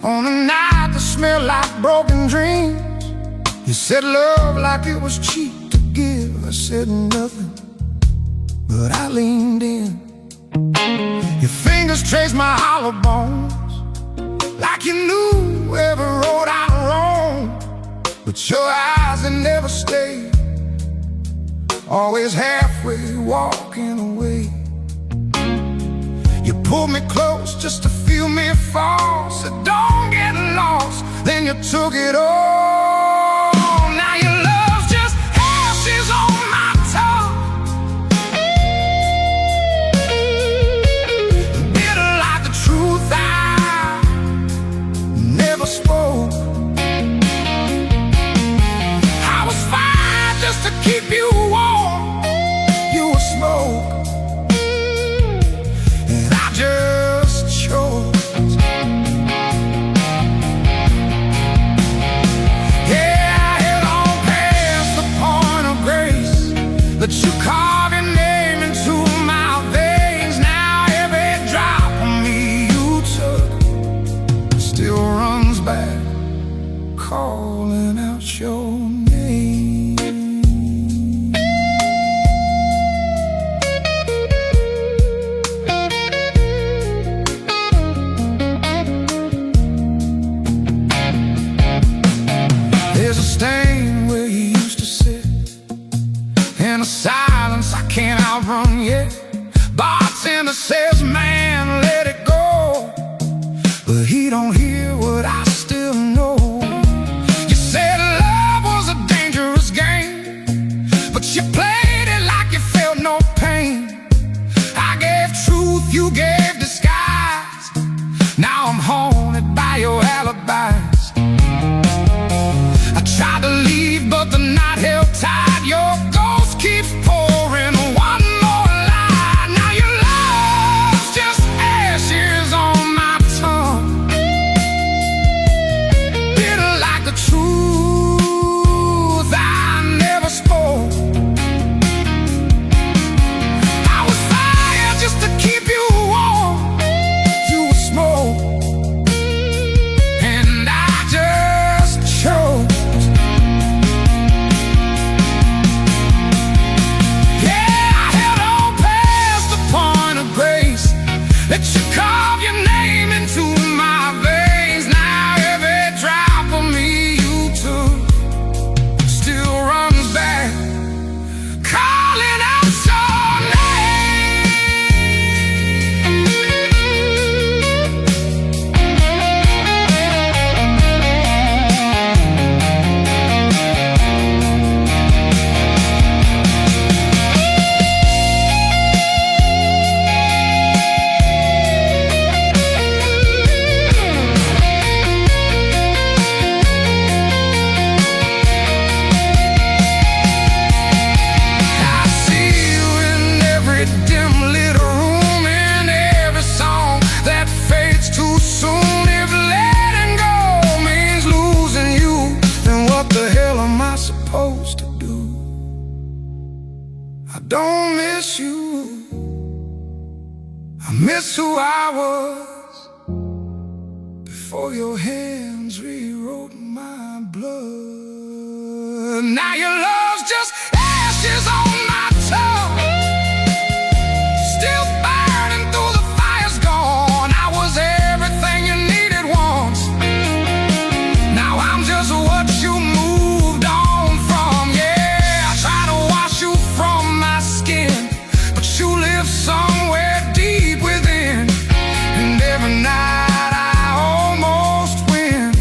On a night that smelled like broken dreams. You said love like it was cheap to give. I said nothing, but I leaned in. Your fingers traced my hollow bones, like you knew every road I roamed. But your eyes, they never stayed, always halfway walking away. You pulled me close just to feel me fall. Said don't get lost, then you took it all. Now your love's just ashes on my tongue, bitter like the truth I never spoke. I was fine just to keep you warm. You were smoke, and I just chose. That you carve your name into my veins. Now every drop of me you took still runs back, calling out your name. There's a stain where you used to sit, in a silence I can't outrun yet. Bartender says, man, let it go, but he don't hear what I still know. You said love was a dangerous game, but you played it like you felt no pain. I gave truth, you gave disguise. Now I'm haunted by your alibis. I tried to leave, but the night held tight. Your ghost keeps pouring one more lie. Now your love's just ashes on my tongue, bitter like the truth I never spoke. I was fire just to keep you warm. You were smoke, and I just chose. That you carve your name into my veins. Now every drop of me you took still runs back, calling out your I don't miss you, I miss who I was before your hands rewrote my blood. Now your love's just ashes on my tongue, still burning through the fire's gone. I was everything you needed once, now I'm just what you moved on from. Yeah, I try to wash you from my skin, but you live somewhere deep within. And every night I almost win,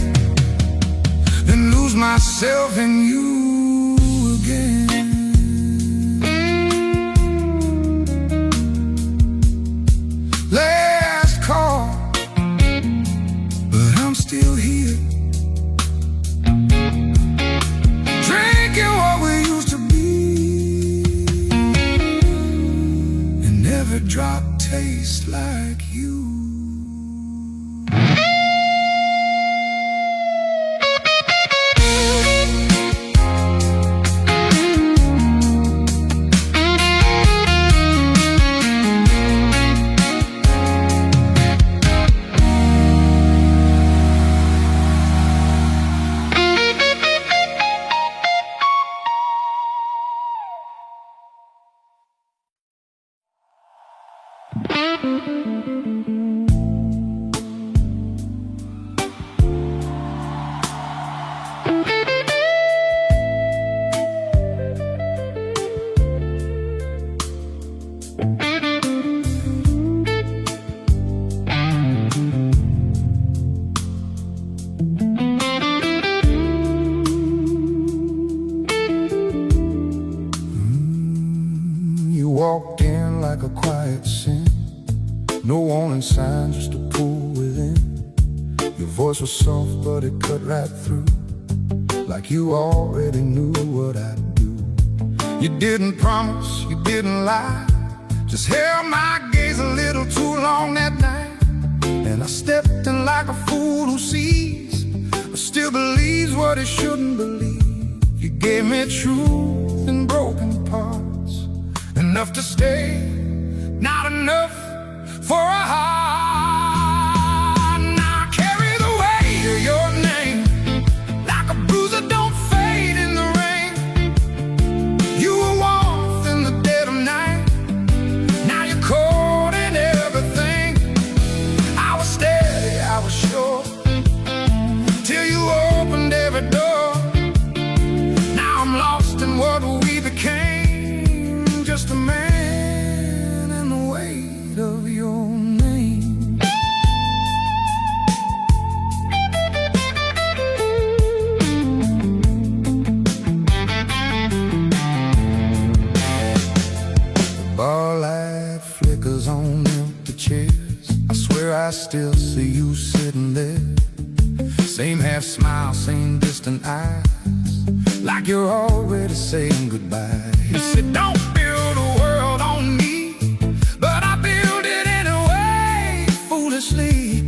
then lose myself in you again. Last call, but I'm still here, drinking what we used to be, and every drop tastes like you. Your voice was soft, but it cut right through, like you already knew what I'd do. You didn't promise, you didn't lie, just held my gaze a little too long that night. And I stepped in like a fool who sees, but still believes what he shouldn't believe. You gave me truth in broken parts, enough to stay, not enough for a heart. Now I carry the weight of your name, like a bruise that don't fade in the rain. You were warmth in the dead of night, now you're cold in everything. I was steady, I was sure, till you opened every door. Now I'm lost in what we became, just a man and the weight of your name. The bar light flickers on empty chairs, I swear I still see you sitting there. Same half smile, same distant eyes, like you're already saying goodbye. You said don't build a world on me, but I build it anyway, foolishly.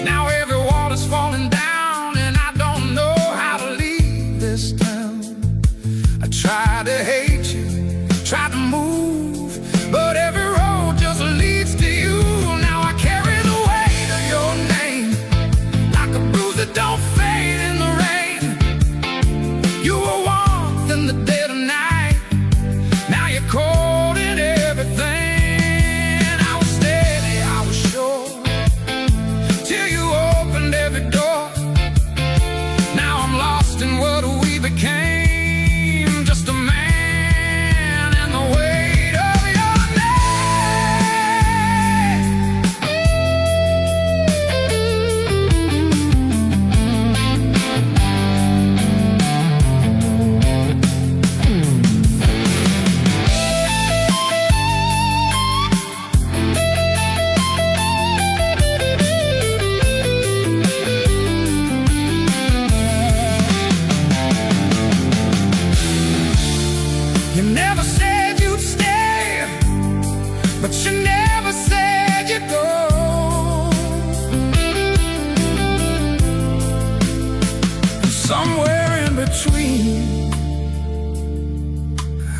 Now every wall is falling down, and I don't know how to leave this town. I tried to hate you, tried to move, but every road just leads to you. Now I carry the weight of your name, like a bruise that don't fade in the rain. You were warmth in the dead of night, now you're cold in everything. I was steady, I was sure, till you opened every door. Now I'm lost in what we became, just a man and the weight of your You never said you'd stay, but you never said you'd go. And somewhere in between,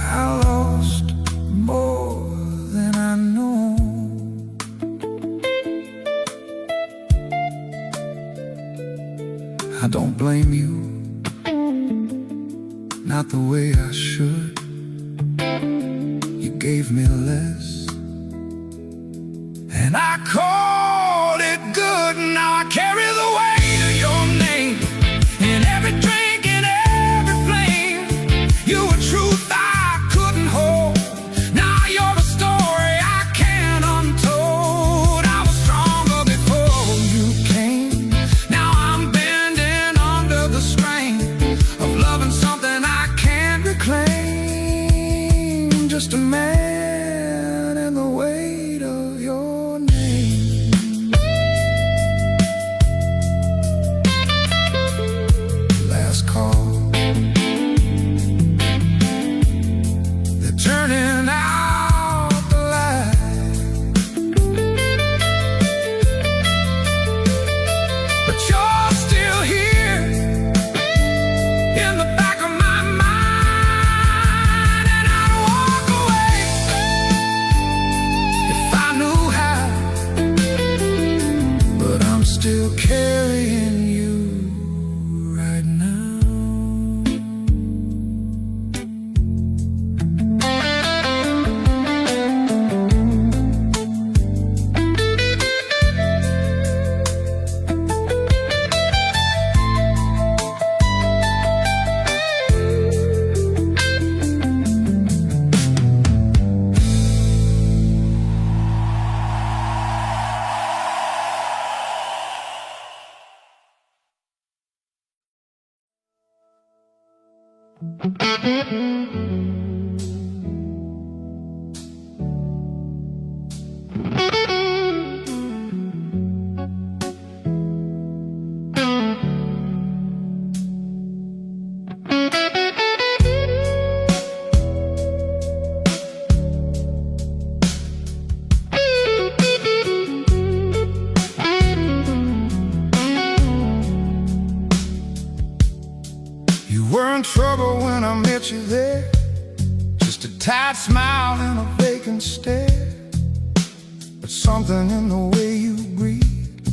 I lost more than I know. I don't blame you, not the way I should. You gave me less, and I called it good. Now I carry the weight of your name in every drink, in every flame. You were truth I couldn't hold, now you're a story I can't untold. I was stronger before you came, now I'm bending under the strain of loving something I can't reclaim. Just a man and the weight of your name. Last call, they're turning out the light, but you're still here in the back of my mind. And I'd walk away if I knew how, but I'm still carrying you right now. in trouble when I met you there. Just a tight smile and a vacant stare. But something in the way you breathe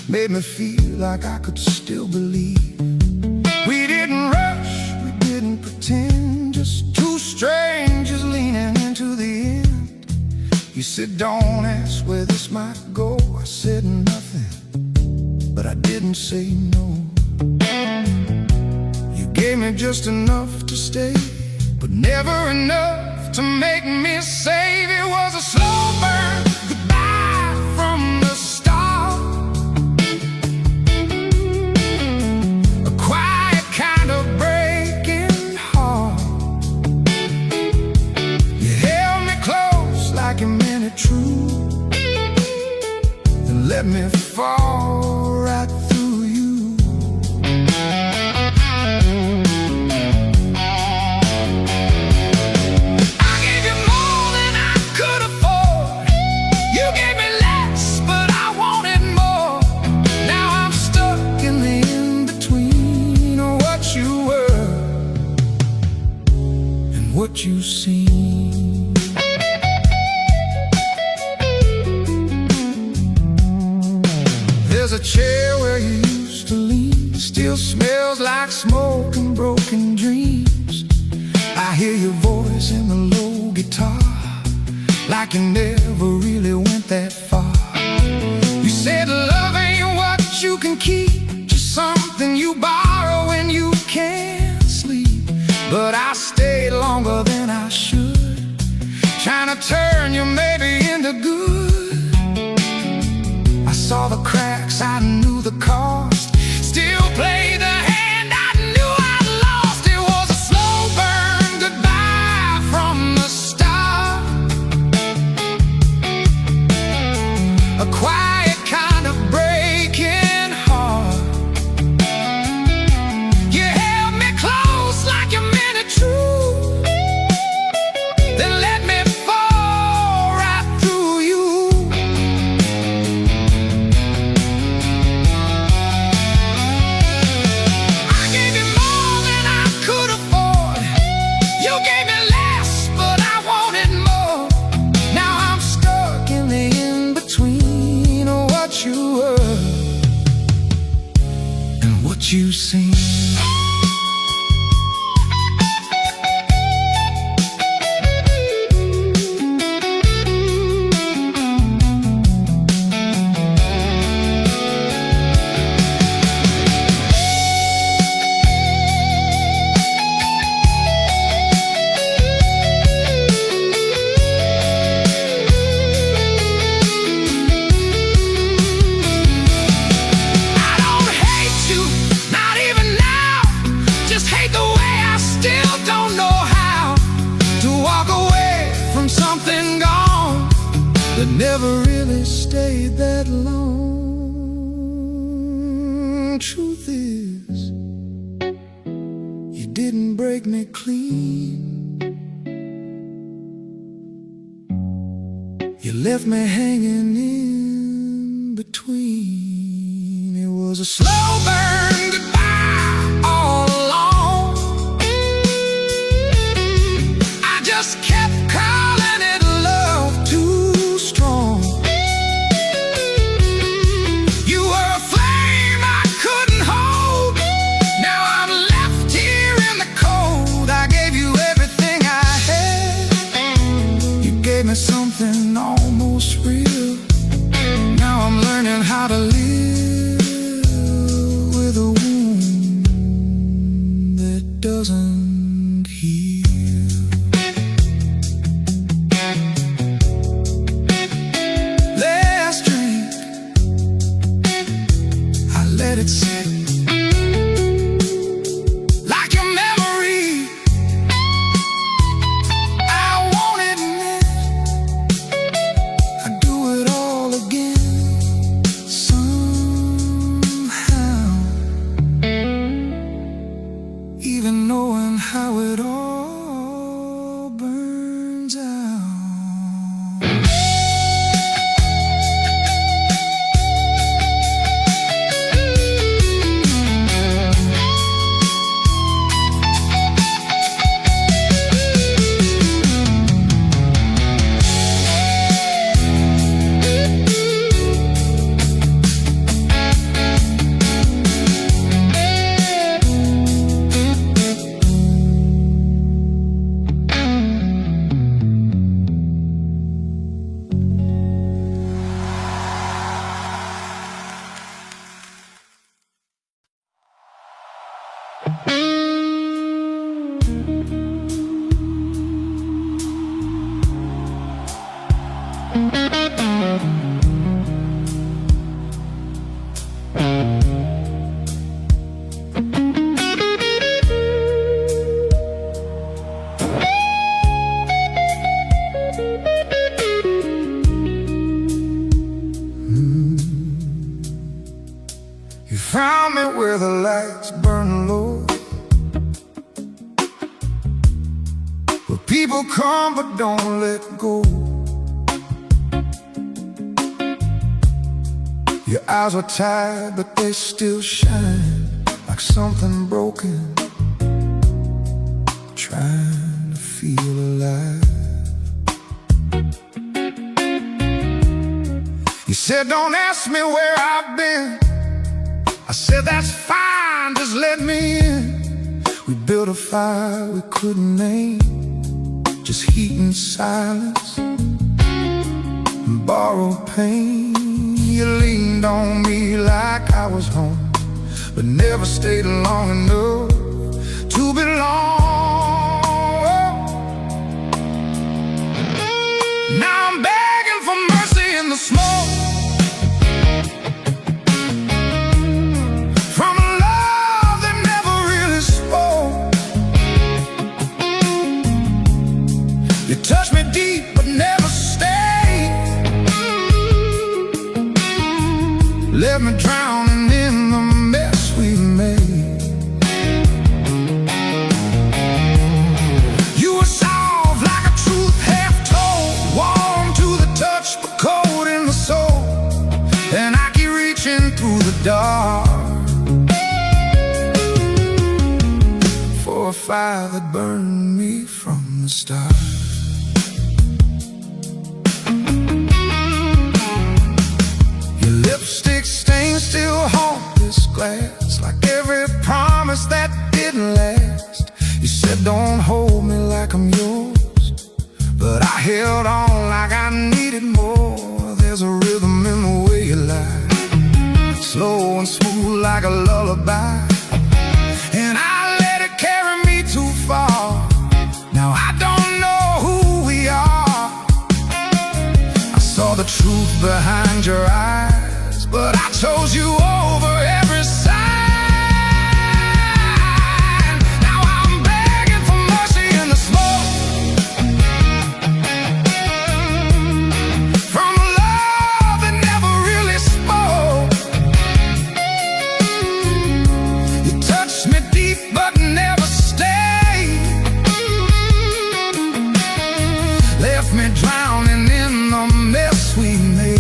made me feel like I could still believe. We didn't rush, we didn't pretend, just two strangers leaning into the end. You said, don't ask where this might go. I said nothing, but I didn't say no. You gave me just enough to stay, but never enough to make me save. It was a slow burn goodbye from the start, a quiet kind of breaking heart. You held me close like you meant it true, and let me fall right through you. I gave you more than I could afford. You gave me less, but I wanted more. Now I'm stuck in the in-between of what you were and what you seem. There's a chair where you used to lean, still smells like smoke and broken dreams. I hear your voice in the low guitar, like you never really went that far. You said love ain't what you can keep, just something you borrow when you can't sleep. But I stayed longer than I should, trying to turn you maybe into good. I saw the cracks, I knew the cost, still played the hand I knew I'd lost. It was a slow burn goodbye from the start, a quiet kind of breaking heart. You held me close like you meant it true, then let me fall right through you. I gave you more than I could afford. You gave me less, but I wanted more. Now I'm stuck in the in-between of what you were and what you seem. I don't hate you, not even now. Just hate the way I still don't know how to walk away from something gone that never really stayed that long. Truth is, you didn't break me clean. You left me hanging in between. It was a slow burn goodbye all along. I just kept calling it love too strong. You were a flame I couldn't hold. Now I'm left here in the cold. I gave you everything I had. You gave me something almost real. Now I'm learning how to live with a wound that doesn't heal. Last drink, I let it sit like your memory. I won't admit I'd do it all again somehow, even knowing how it all burns out. around me where the lights burn low, where people come but don't let go. Your eyes are tired but they still shine like something broken, trying to feel alive. You said don't ask me where I've been. I said that's fine, just let me in. We built a fire we couldn't name, just heat and silence and borrowed pain. You leaned on me like I was home, but never stayed long enough to belong. Now I'm begging for mercy in the smoke, from a love that never really spoke. You touched me deep but never stayed, left me drowning in the mess we made. You were soft like a truth half told, warm to the touch but cold in the soul. And I keep reaching through the dark for a fire that burned me from the start. Your lipstick stains still haunt this glass, like every promise that didn't last. You said don't hold me like I'm yours, but I held on like I needed more. There's a rhythm in the way you lie, slow and smooth like a lullaby, and I let it carry me too far. Now I don't know who we are. I saw the truth behind your eyes, but I chose you over every sign. Now I'm begging for mercy in the smoke, from a love that never really spoke. You touched me deep but never stayed, left me drowning in the mess we made.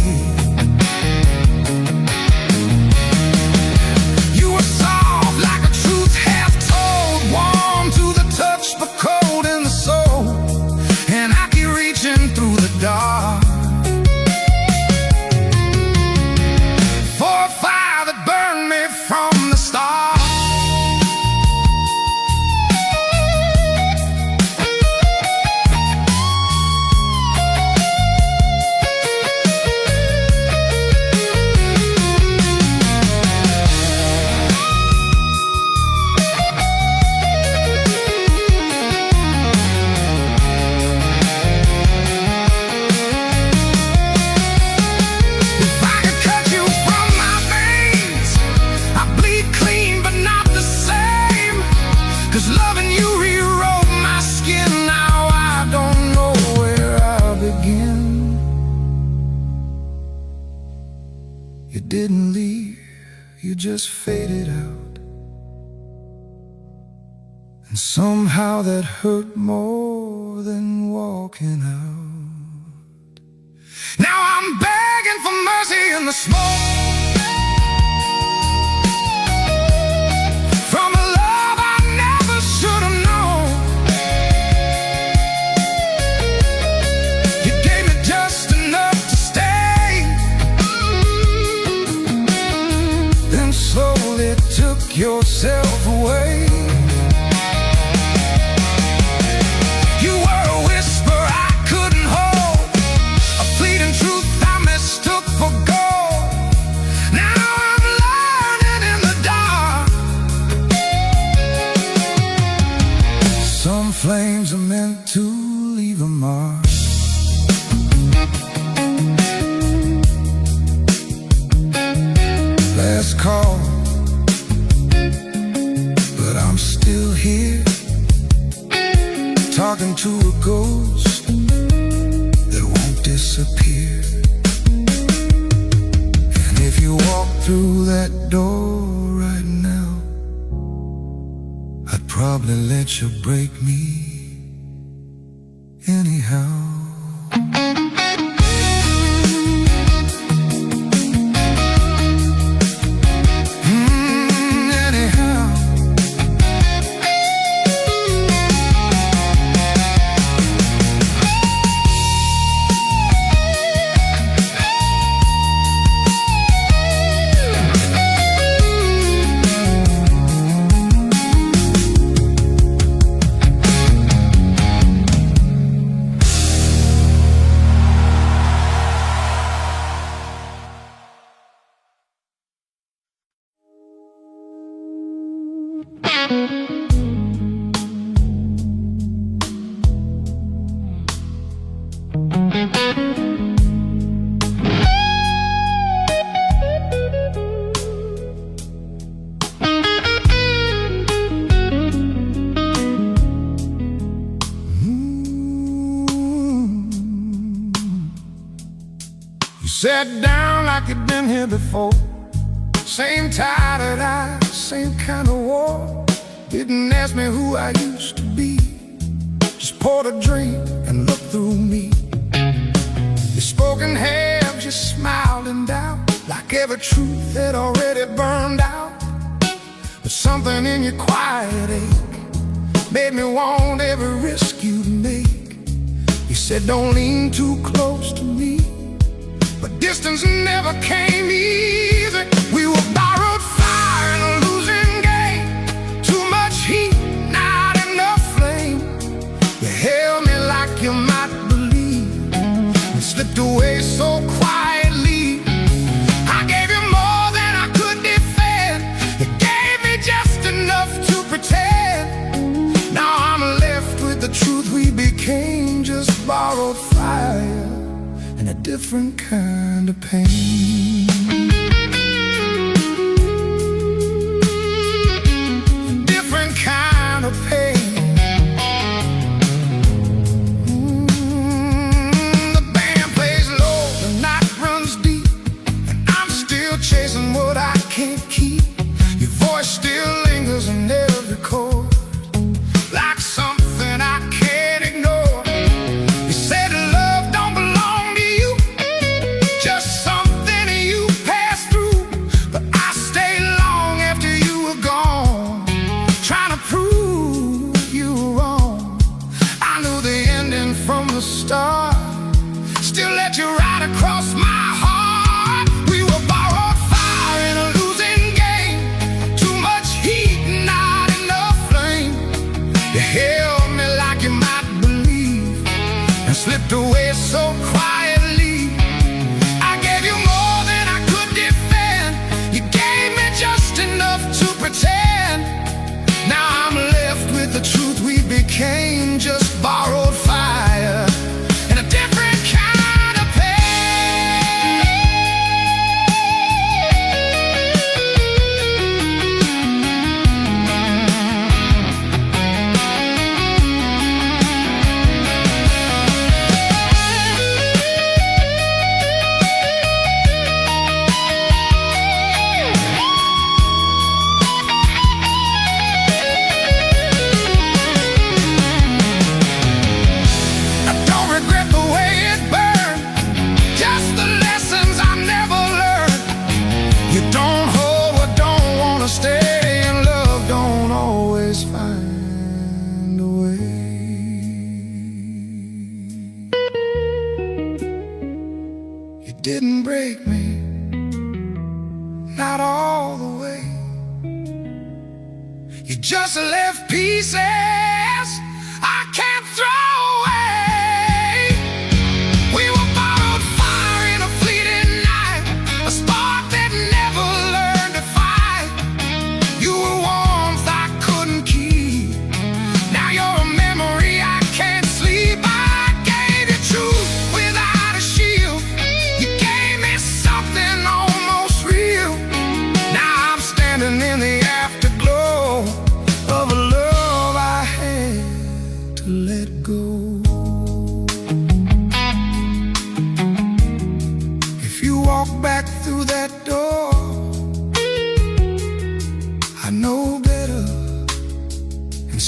Through the dark for a fire that burned me from the start. Loving you rewrote my skin. Now I don't know where I'll begin. You didn't leave, you just faded out, and somehow that hurt more than walking out. Now I'm begging for mercy in the smoke, from a love I never should have known. You gave me just enough to stay, then slowly took yourself away. You were a whisper I couldn't hold, a fleeting truth I mistook for gold. Now I'm learning in the dark, some flames are meant to leave a mark. Last call, but I'm still here, talking to a ghost that won't disappear. And if you walk through that door right probably let you break me anyhow. Sat down like you'd been here before. Same tired eyes, same kind of war. Didn't ask me who I used to be. Just poured a drink and looked through me. You spoke in half, just smiled in doubt, like every truth had already burned out. But something in your quiet ache made me want every risk you'd make. You said don't lean too close to me, but distance never came easy. We were borrowed fire in a losing game. Too much heat, not enough flame. You held me like you might believe, and slipped away so quietly. I gave you more than I could defend. You gave me just enough to pretend. Now I'm left with the truth we became, just borrowed fire and a different kind of pain. A different kind of pain. The band plays low, the night runs deep, and I'm still chasing what I can't keep. Your voice still lingers in every chord, like something I can't ignore. You said love don't belong to you, just something you pass through. But I stayed long after you were gone, trying to prove you were wrong. I knew the ending from the start, still let you ride across my heart. We were borrowed fire in a losing game. Too much heat, not enough flame. You held me like you might believe, and slipped away so quietly. I gave you more than I could defend. You gave me just enough to pretend. Now I'm left with the truth we became, just borrowed fire and a different kind of pain. I don't regret the way it burned, just the lessons I never learned. You don't hold what don't wanna stay, and love don't always find a way. You didn't break me, not all the way. You just left pieces I can't throw away. We were borrowed fire in a fleeting night, a spark that never learned to fight. You were warmth I couldn't keep. Now you're a memory I can't sleep. I gave you truth without a shield. You gave me something almost real. Now I'm standing in the afterglow of a love I had to let go. If you walk back through that door, I know better, and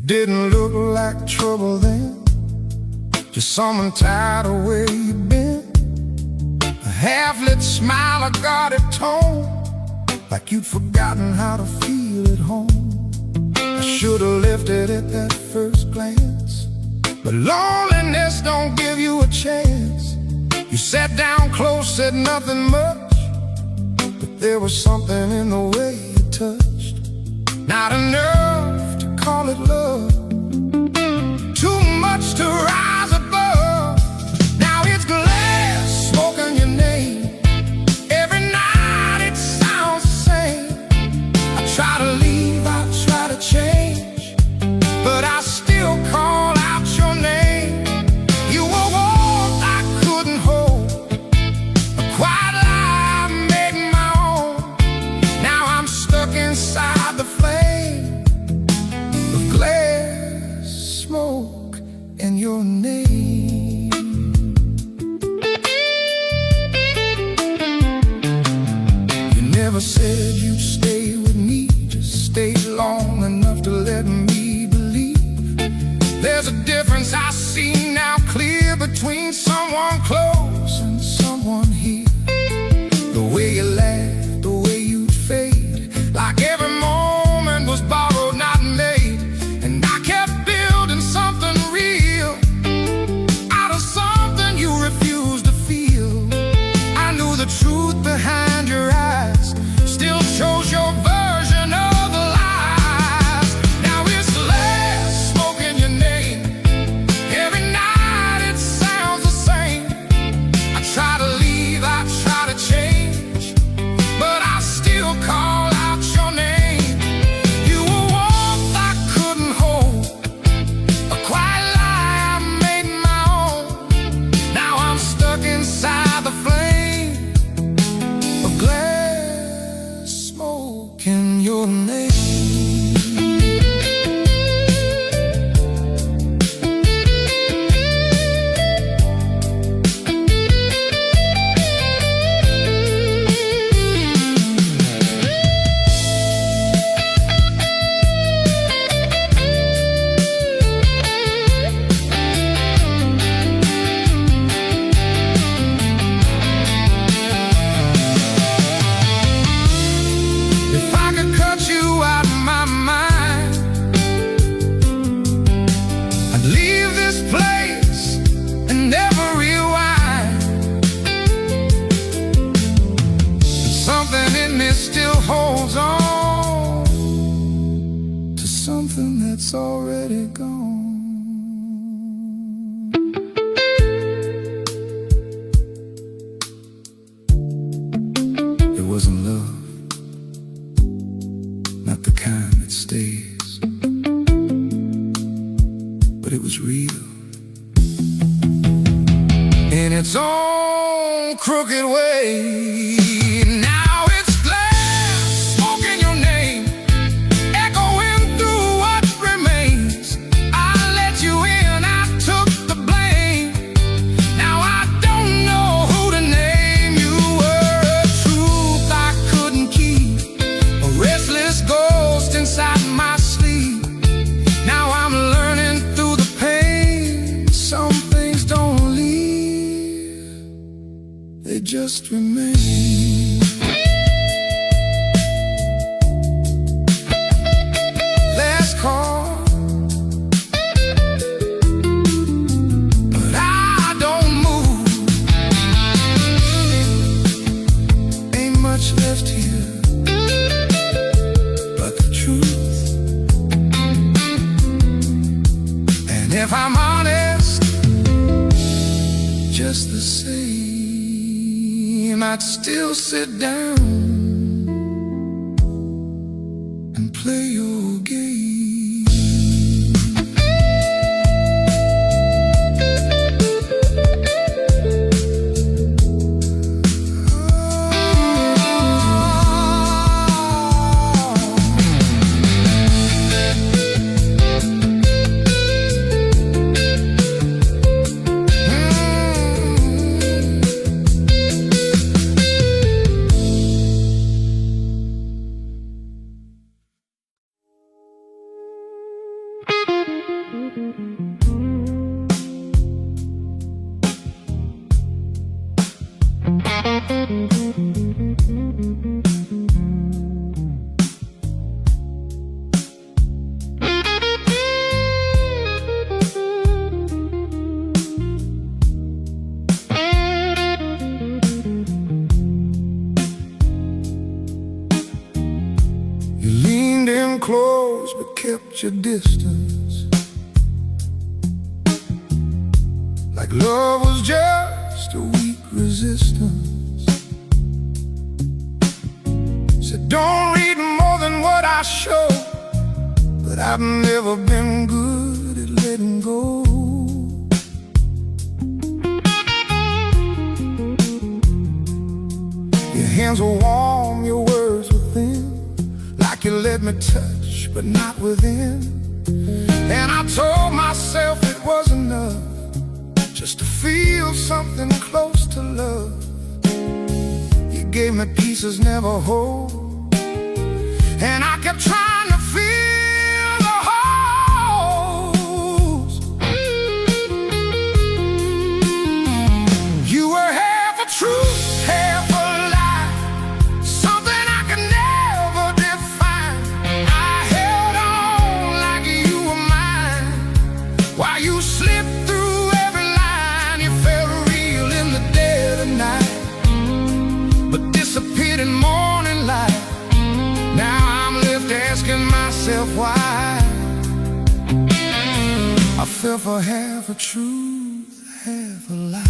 didn't look like trouble then, just someone tired of where you've been. A half-lit smile, a guarded tone, like you'd forgotten how to feel at home. I should've lifted at that first glance, but loneliness don't give you a chance. You sat down close, said nothing much, but there was something in the way you touched. Not enough to call it love, too much to rise above. Now it's glass, smoking your name. Every night it sounds the same. I try to leave, I try to change, but I still call out your name. You were warmth I couldn't hold, a quiet lie I made my own. Now I'm stuck inside the flame of glass, smoke, and your name. You never said you'd stay with me, just stayed long enough to let me believe. There's a difference I see now clear between someone close and someone here. The way you laughed, the way you'd fade, like every moment was borrowed, not made. And I kept building something real out of something you refused to feel. I knew the truth behind your eyes, still chose your version of the lies. Now it's less smoke in your name. Every night it sounds the same. I try to leave, I try to change, but I still call out your name. You were warmth I couldn't hold, a quiet lie I made my own. Now I'm stuck inside the flame of glass, smoke, and your name. If I could cut you out of my mind, I'd leave this place and never rewind. But something in me still holds on to something that's already gone. It wasn't love, not the kind that stays, but it was real in its own crooked way. Now it's glass, smoke in your name, echoing through what remains. I let you in, I took the blame. Now I don't know who to name. You were a truth I couldn't keep, a restless ghost inside my sleep. Now I'm learning through the pain, some things don't leave, they just remain. Last call, but I don't move. Ain't much left here but the truth. And if I'm honest, just the same, I'd still sit down and play your game. You leaned in close but kept your distance, like love was just a weak resistance. Said don't read more than what I show, but I've never been good at letting go. Your hands were warm, your words were thin, like you let me touch, but not within. And I told myself it was enough, just to feel something close to love. You gave me pieces never whole, and I kept trying to fill the holes. You were half a truth, half a lie, something I could never define. I held on like you were mine, while you slipped through every line. You felt real in the dead of night, but disappeared in morning light. Now I'm left asking myself why I fell for half a truth, half a lie.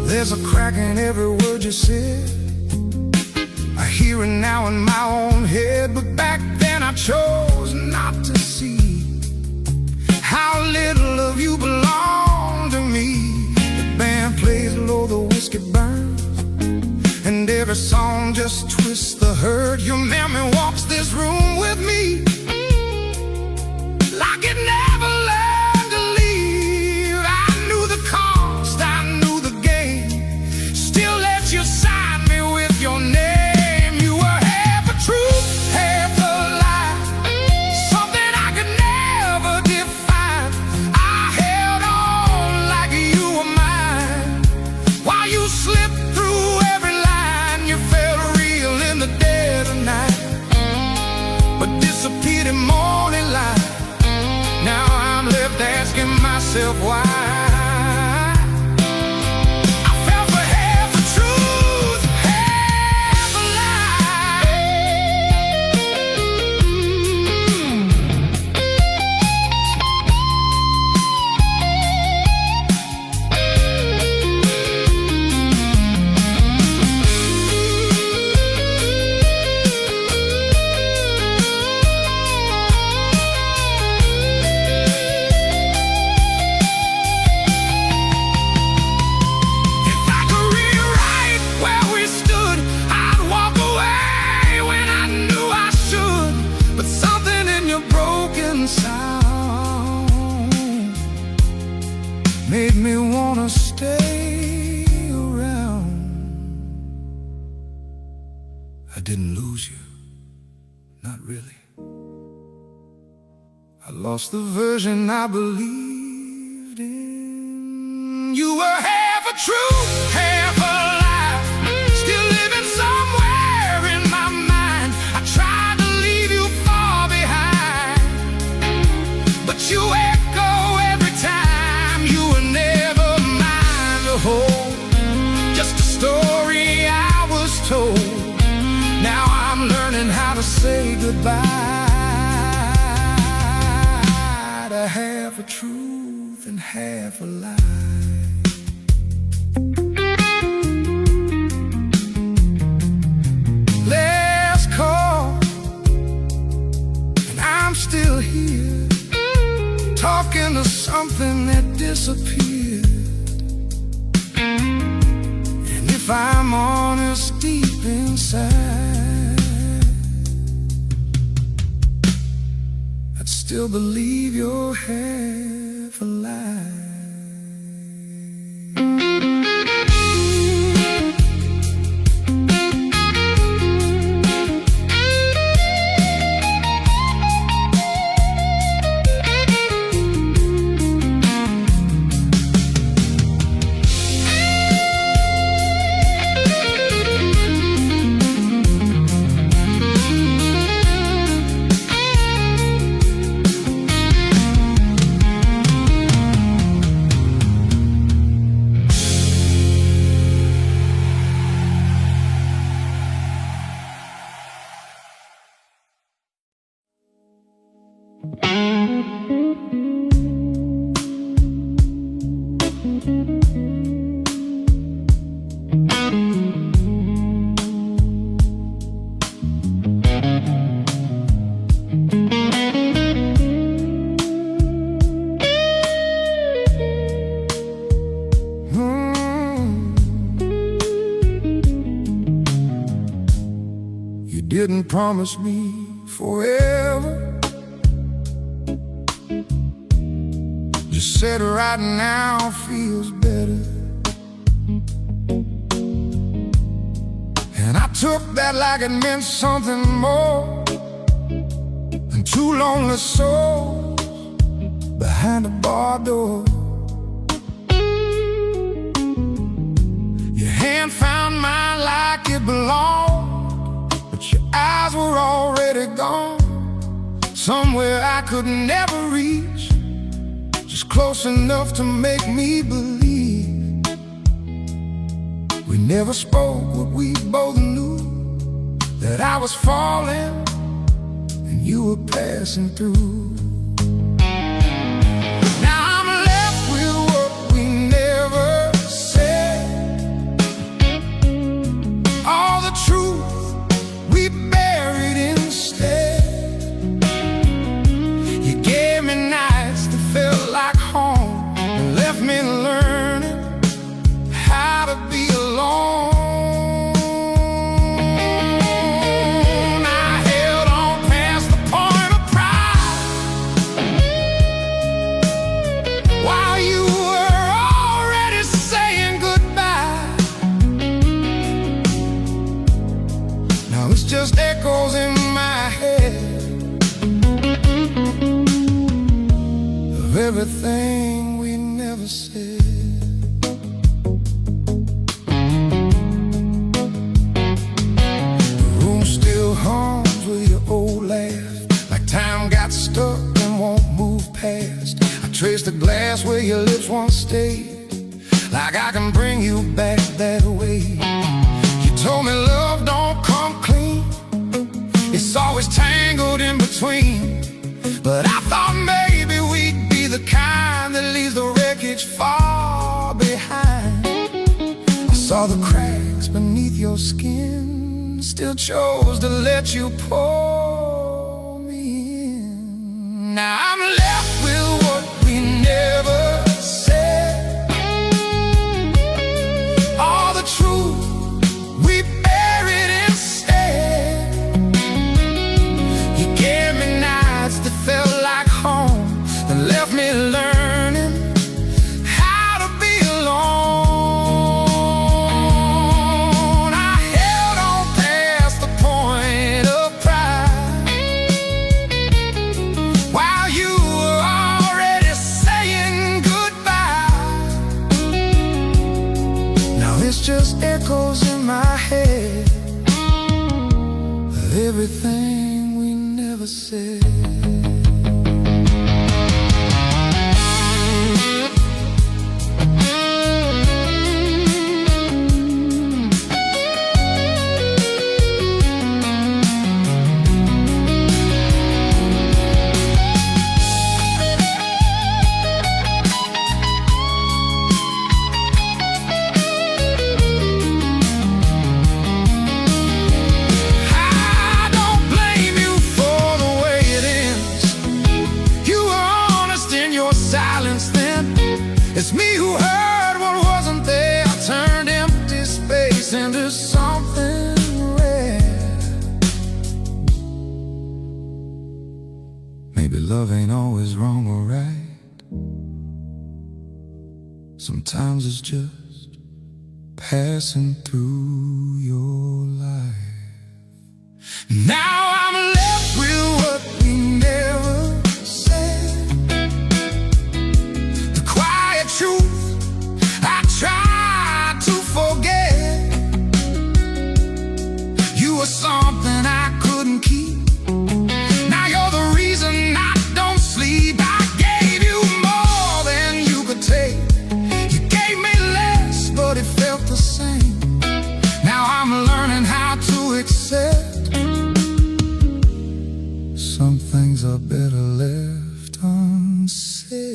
There's a crack in every word you said, I hear it now in my own head. But back then I chose not to see how little of you belonged to me. The band plays low, the whiskey burns, and every song just twists the hurt. Your memory walks this room with me, like it never learned to leave. I knew the cost, I knew the game, still let you sign me with your name. You were half a truth, half a lie, something I could never define. I held on like you were mine, while you slipped through every line. You felt real in the dead of night, but disappeared in morning light. Now I'm left asking myself why I fell for half a truth, half a made me wanna stay around. I didn't lose you, not really. I lost the version I believed in. You were half a truth, half a lie, still living somewhere in my mind. I tried to leave you far behind, but you echo every time. You were never mine to hold, just a story I was told. Now I'm learning how to say goodbye to half a truth and half a lie. Last call, and I'm still here, talking to something that disappeared. And if I'm honest deep inside, I'd still believe you're half alive. didn't promise me forever. Just said right now feels better. And I took that like it meant something more than two lonely souls behind a bar door. Your hand found mine like it belonged, but your eyes were already gone, somewhere I could never reach, just close enough to make me believe. We never spoke, but we both knew that I was falling and you were passing through. Now I'm left with what we never said, all the truth we buried instead. You gave me nights that felt like home and left me learning how to be alone. I held on past the point of pride while you were already saying goodbye. Now it's just echoes in my head of everything we never said. Hums with your old laugh, like time got stuck and won't move past. I trace the glass where your lips once stayed, like I can bring you back that way. You told me love don't come clean, it's always tangled in between. But I thought maybe we'd be the kind that leaves the wreckage far behind. I saw the cracks beneath your skin, still chose to let you pour me in. Now I'm left with what we never said, all the truth we buried instead. You gave me nights that felt like home and left me learning how to be alone. It's just echoes in my head of everything we never said. It's me who heard what wasn't there. I turned empty space into something rare. Maybe love ain't always wrong or right. Sometimes it's just passing through your life. Now I'm left with what we never said, the quiet truth I tried to forget. You were something I couldn't keep. Now you're the reason I don't sleep. I gave you more than you could take. You gave me less, but it felt the same. Now I'm learning how to accept some things are better left unsaid.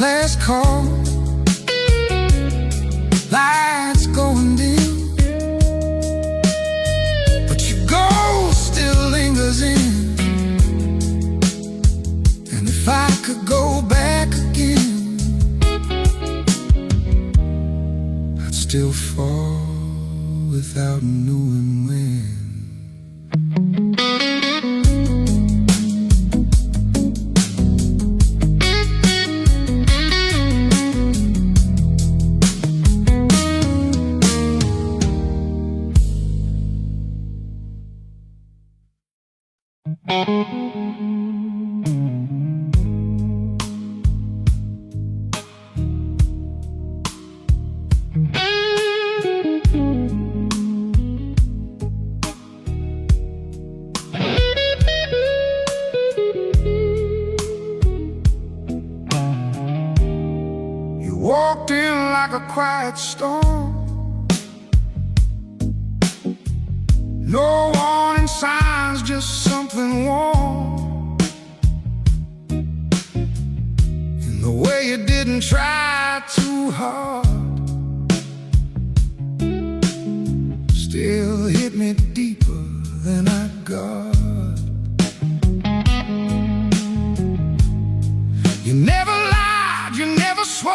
Last call, lights going dim, but your ghost still lingers in. And if I could go back again, still fall without knowing when. You walked in like a quiet storm, no warning signs, just something warm. And the way you didn't try too hard still hit me deeper than I got. You never lied, you never swore,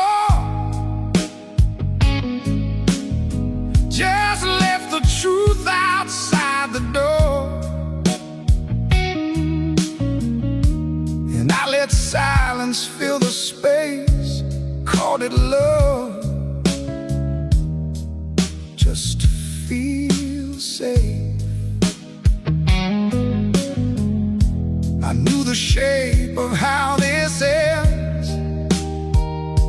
just left the truth outside the door. And I let silence fill the space, called it love, just to feel safe. I knew the shape of how this ends,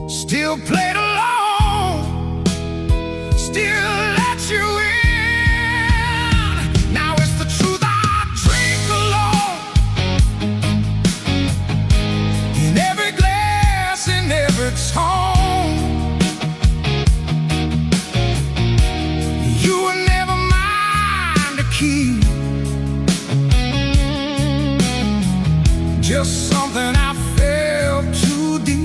still played along, still let you in. Now it's the truth I drink alone, in every glass, in every tone. You were never mine to keep, just something I felt too deep.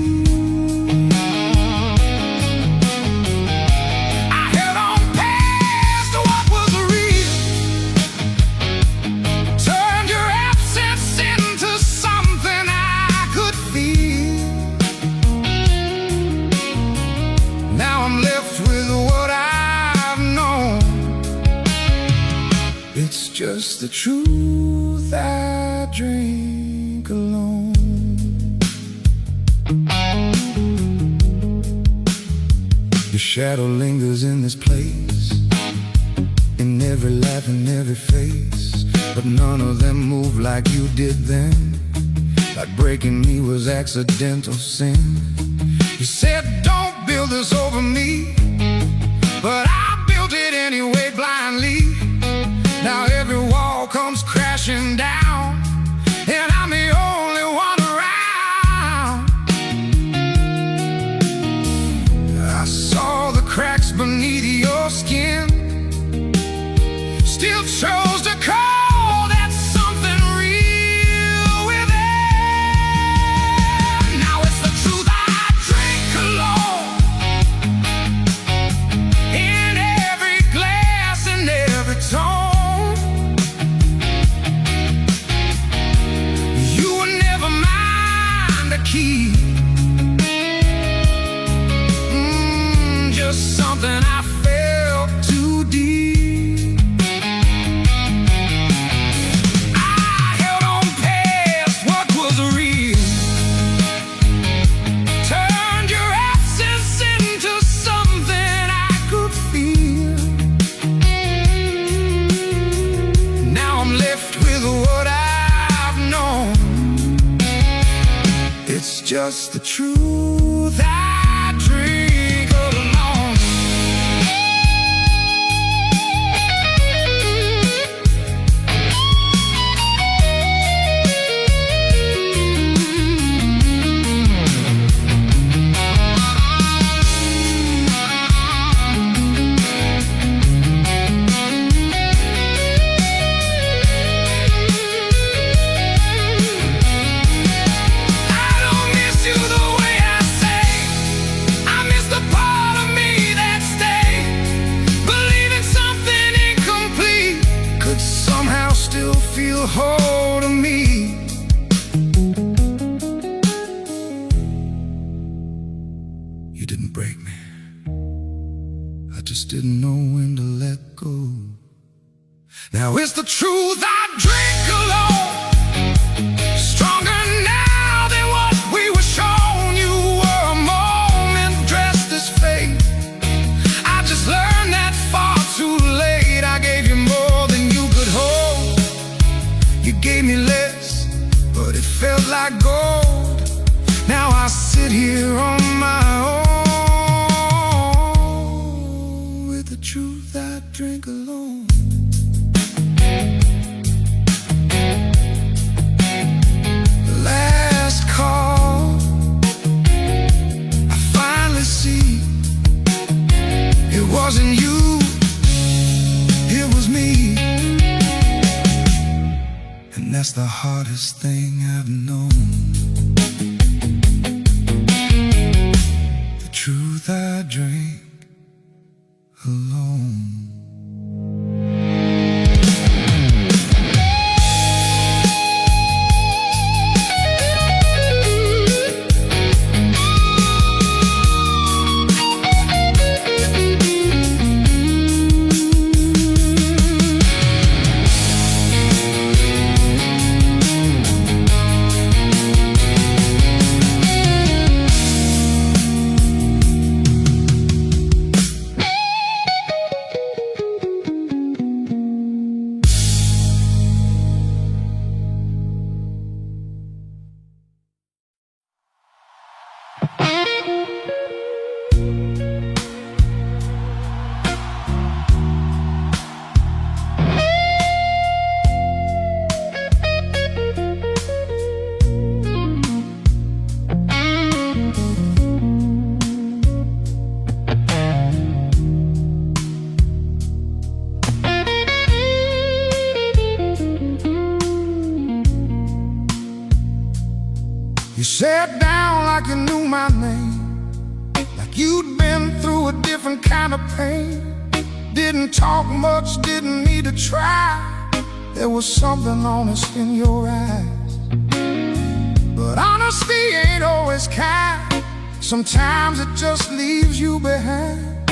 I held on past what was real, turned your absence into something I could feel. Now I'm left with what I've known, it's just the truth I drink alone. Your shadow lingers in this place, in every laugh and every face, but none of them move like you did then, like breaking me was accidental sin. You said don't build this over me, but I built it anyway blindly. Now every wall comes crashing down, and I'm the only one around. I saw the cracks beneath your skin, still chose to call that something real within. Now it's the truth I drink alone, in every glass, in every tone. Keep just something I felt too deep. I held on past what was real, turned your absence into something I could feel. Now I'm left with what I've known, it's just the truth I drink alone. Feel hold of me. You didn't break me, I just didn't know when to let go. Now it's the truth I drink alone, stronger now than what we were shown. You were a moment dressed as fate. I just learned that far too late. I gave you more than you could hold. You gave me less, but it felt like gold. Now I sit here on my own, with the truth I drink alone. Last call, I finally see it wasn't you, it was me. And that's the hardest thing I've known. The truth I drink alone. You sat down like you knew my name, like you'd been through a different kind of pain. Didn't talk much, didn't need to try. There was something honest in your eyes. But honesty ain't always kind. Sometimes it just leaves you behind.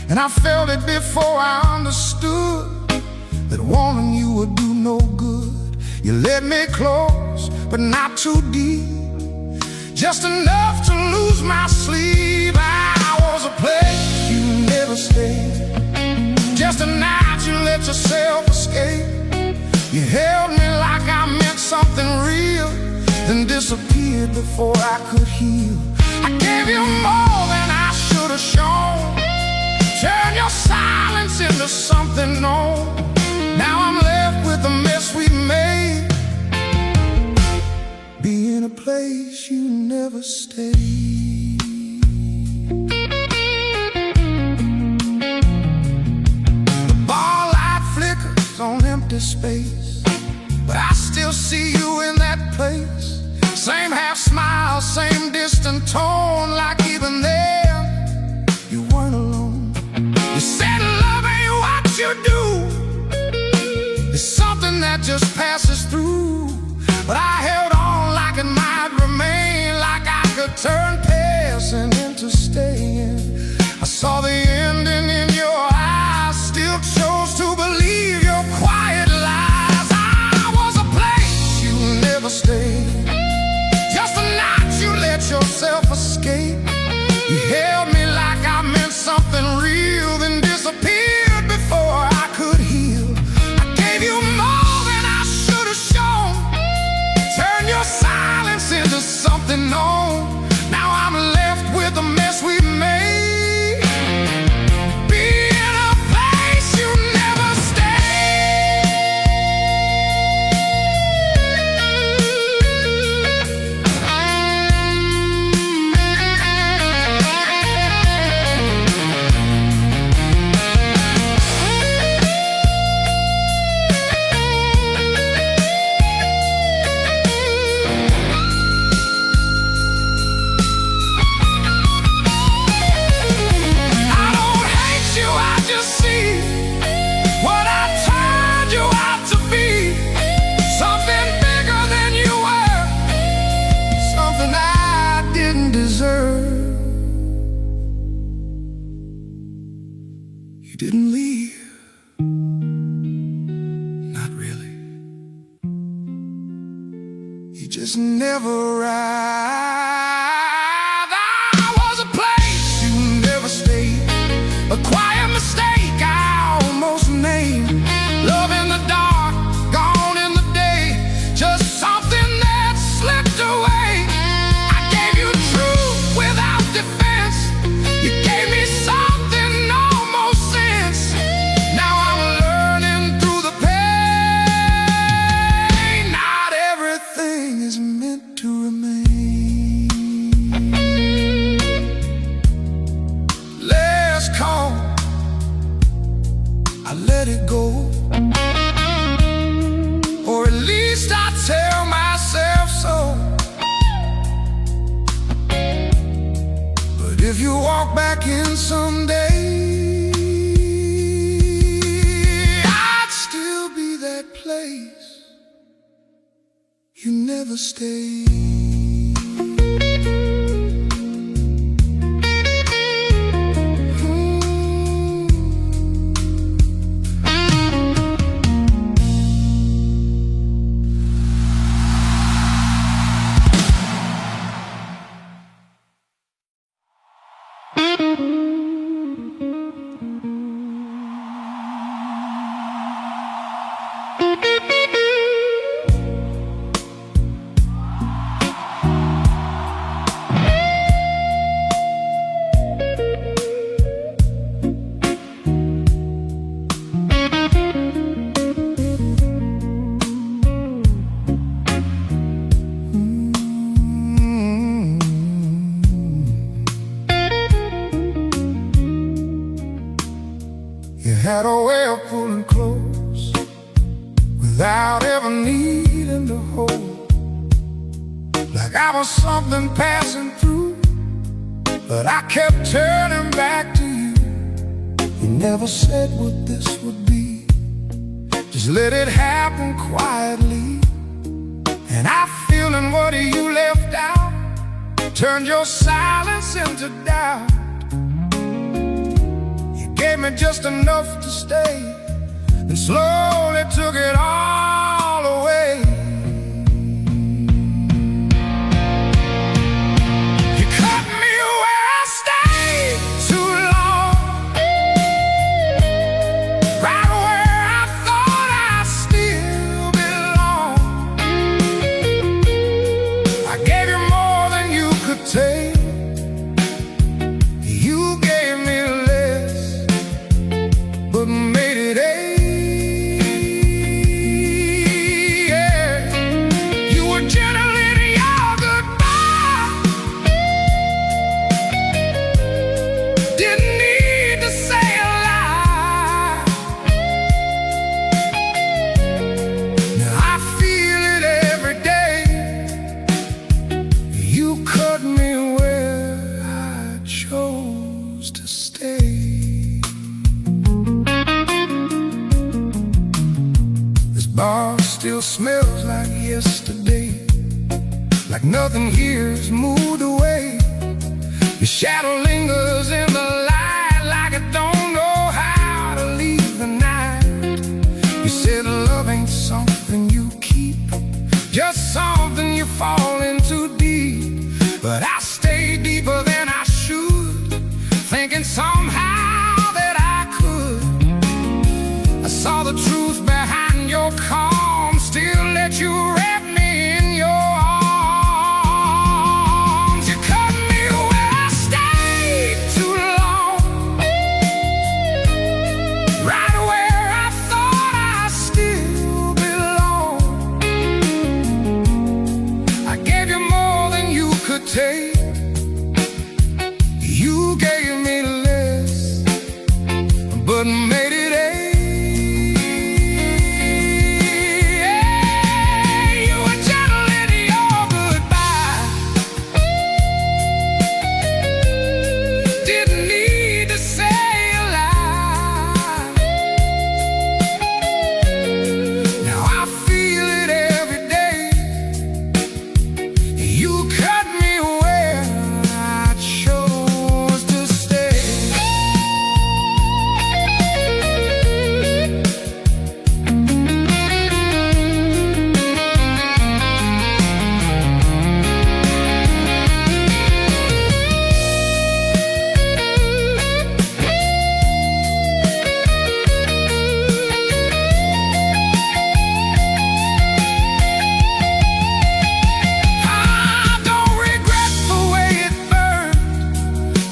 And I felt it before I understood that wanting you would do no good. You let me close, but not too deep, just enough to lose my sleep. I was a place you never stayed, just a night you let yourself escape. You held me like I meant something real, then disappeared before I could heal. I gave you more than I should have shown, turned your silence into something known. Now I'm left with the mess we made, be in a place you never stayed. The bar light flickers on empty space, but I still see you in that place. Same half smile, same distant tone, like even then you weren't alone. You said love ain't what you do, it's something that just passes through. But I held on like it might remain, like I could turn passing into staying. I saw the ending in your eyes, still chose to believe your quiet lies. I was a place you never stayed, just a night you let yourself escape. You held me like I meant something real, then disappeared before I could heal. I gave you more than I should have shown, turn your silence into something known. Now I'm left with the mess we made, be in a place you never stayed. You didn't leave, not really. You just never arrived. I was a place you never stayed, a quiet mistake I almost named. Love in the dark, gone in the day, just something that slipped away. I gave you truth without defense. You gave me something almost sense. Now I'm learning through the pain. Not everything is meant to remain. Last call, I let it go, or at least I tell myself so. But if you walk back in someday, I'd still be that place you never stayed. You had a way of pulling close without ever needing to hold, like I was something passing through, but I kept turning back to you. You never said what this would be, just let it happen quietly. And I feeling what you left out turned your silence into doubt. Gave me just enough to stay, and slowly took it all away. You cut me where I stayed too long, right where I thought I still belonged. I gave you more than you could take. You gave me but made it yeah. You were gentle in your goodbye, didn't need to say a lie. Now I feel it every day. You cut me where I chose to stay. Bar still smells like yesterday, like nothing here's moved away. Your shadow lingers in the light, like it don't know how to leave the night. You said love ain't something you keep, just something you fall into deep. But I stay deeper than I should, thinking somehow that I could. I saw the truth behind your calm, still let you wrap me in your arms. You cut me where I stayed too long.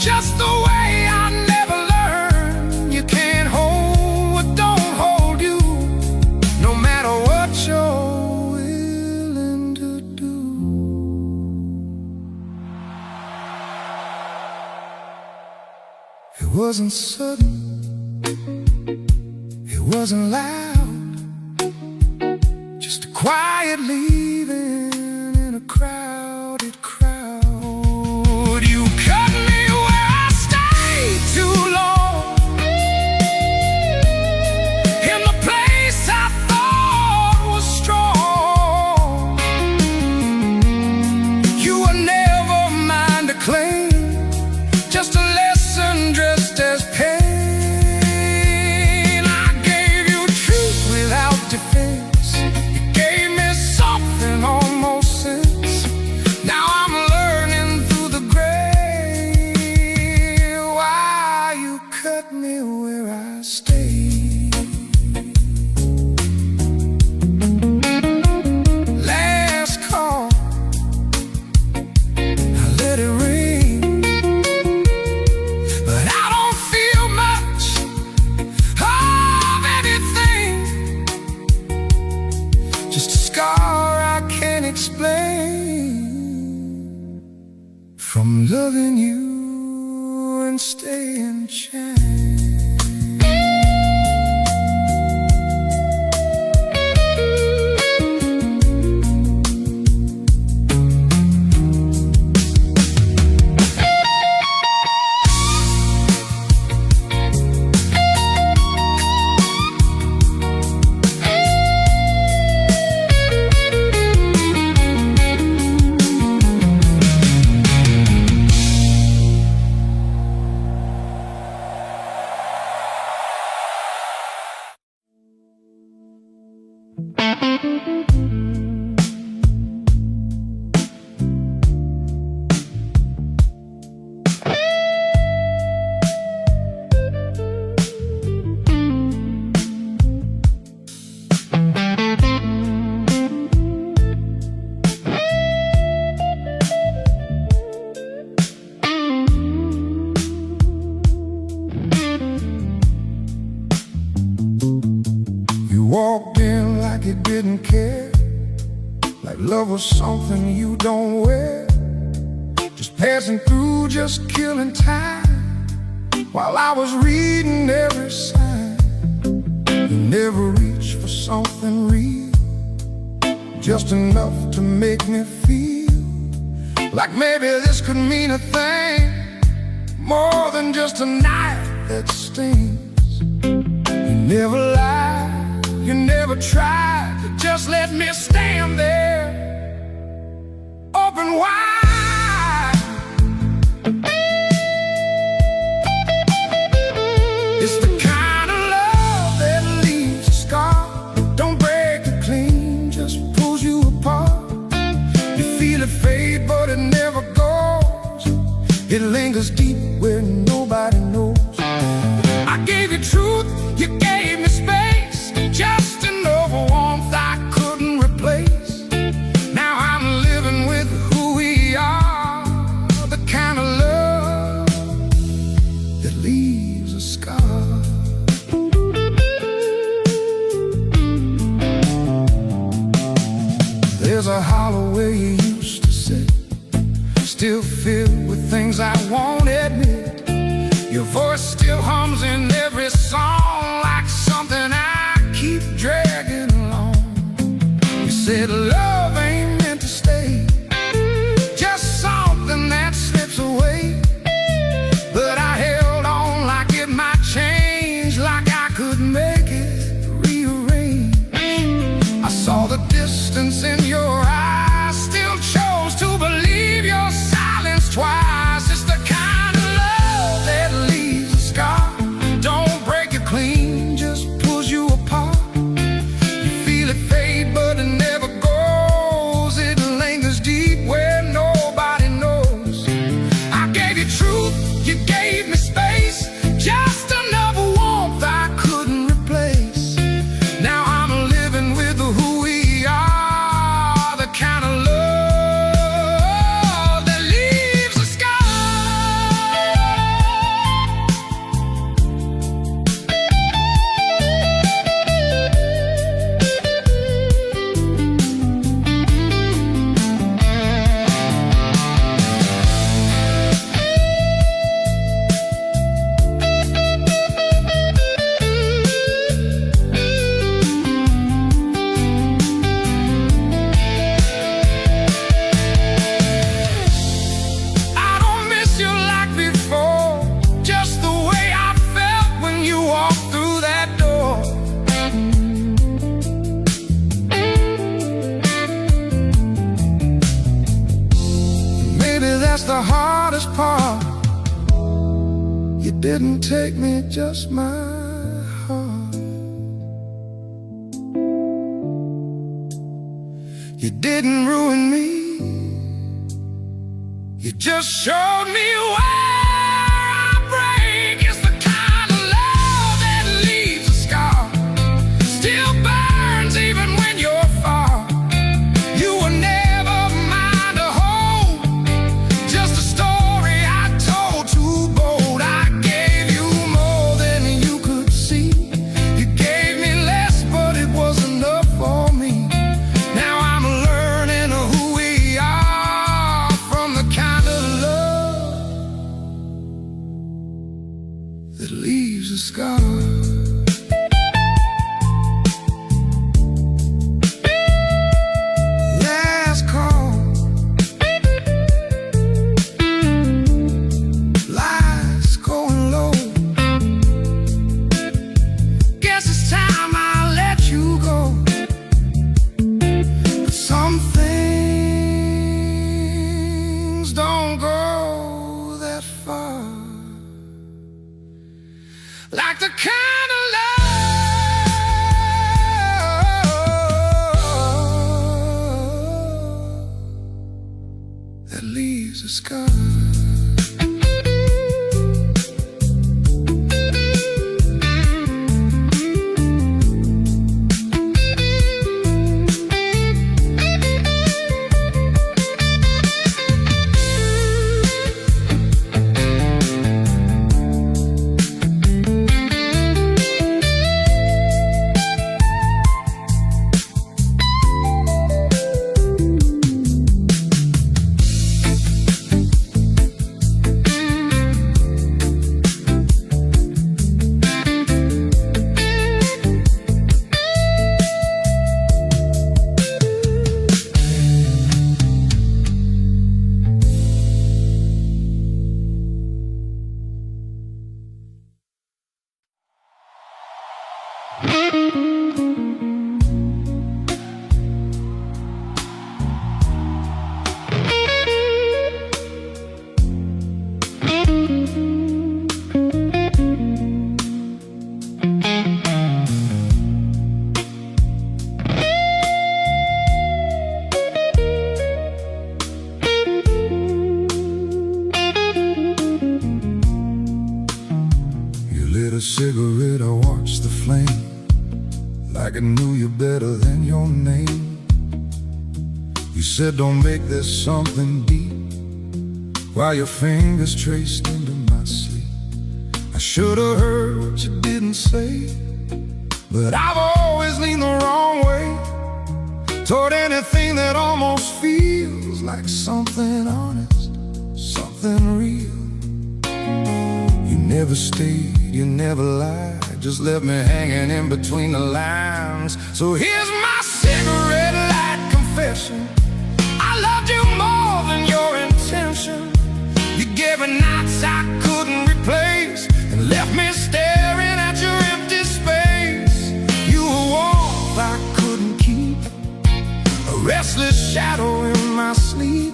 just the way I never learned. You can't hold what don't hold you, no matter what you're willing to do. It wasn't sudden, it wasn't loud, just a quiet leaving in a crowded crowd. You cut me where I stayed too long, in the place I thought was strong. You were never mine to claim, just a lesson dressed as pain. I gave you truth without defense. You gave me something almost sense. Now I'm learning through the gray why you cut me where I stayed. Last call, I let it ring, but I don't feel much of anything. Just a scar I can't explain from loving you and staying chained. You walked in like you didn't care, like love was something you don't wear. Just passing through, just killing time, while I was reading every sign. You never reached for something real, just enough to make me feel like maybe this could mean a thing, more than just a knife that stings. You never lied, you never tried to just let me stand there, open wide. It's the kind of love that leaves a scar, don't break it clean, just pulls you apart. You feel it fade, but it never goes. It lingers deep where nobody knows. I gave you truth, you gave me space, just enough warmth I couldn't replace. Now I'm living with who we are, the kind of love that leaves a scar. There's a hollow where you used to sit, still filled with things I won't admit. Your voice still hums in every song, like something I keep dragging along. You said love ain't meant to stay, just something that slips away. But I held on like it might change, like I could make it rearrange. I saw the distance in your eyes, still chose to believe your silence twice. It's the kind of love that leaves a scar, don't break it clean, just pulls you apart. You feel it fade, but it never goes. It lingers deep where nobody knows. I gave you truth, you gave me space, just enough warmth I couldn't replace. Now I'm living with who we are, the kind of love that leaves a scar. didn't take me, just my heart. You didn't ruin me, you just showed me where I break. It's the kind of love that leaves a scar, still burns even when you're far. You were never mine to hold, just a story I told too bold. I gave you more than you could see. You gave me less, but it was enough for me. Now I'm learning who we are from the kind of love that leaves a scar. Last call, lights going low. Guess it's time I let you go. But some things don't go that far, like the kind of love that leaves a scar. You lit a cigarette, I watched the flame, like I knew you better than your name. You said don't make this something deep, while your fingers traced into my sleep. I should have heard what you didn't say, but I've always leaned the wrong way toward anything that almost feels like something honest, something real. You never stayed, you never lied, just left me hanging in between the lines. So here's my cigarette light confession: I loved you more than your intention. You gave me nights I couldn't replace, and left me staring at your empty space. You were warmth I couldn't keep, a restless shadow in my sleep.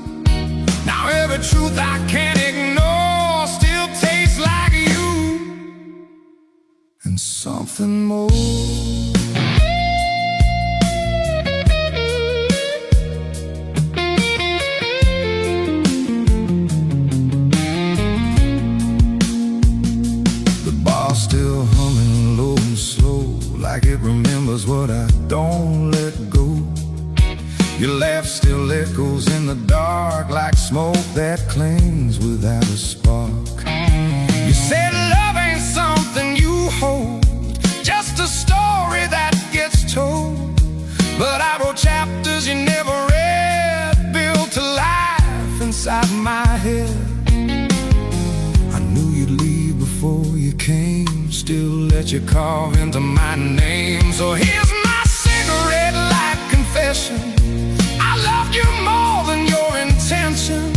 Now every truth I can't ignore still tastes like you, and something more. Still humming low and slow, like it remembers what I don't let go. Your laugh still echoes in the dark, like smoke that clings without a spark. You said love ain't something you hold, just a story that gets told. But I wrote chapters you never read, built to life inside my head. I knew you'd leave before you came, still let you carve into my name. So here's my cigarette light confession: I loved you more than your intention.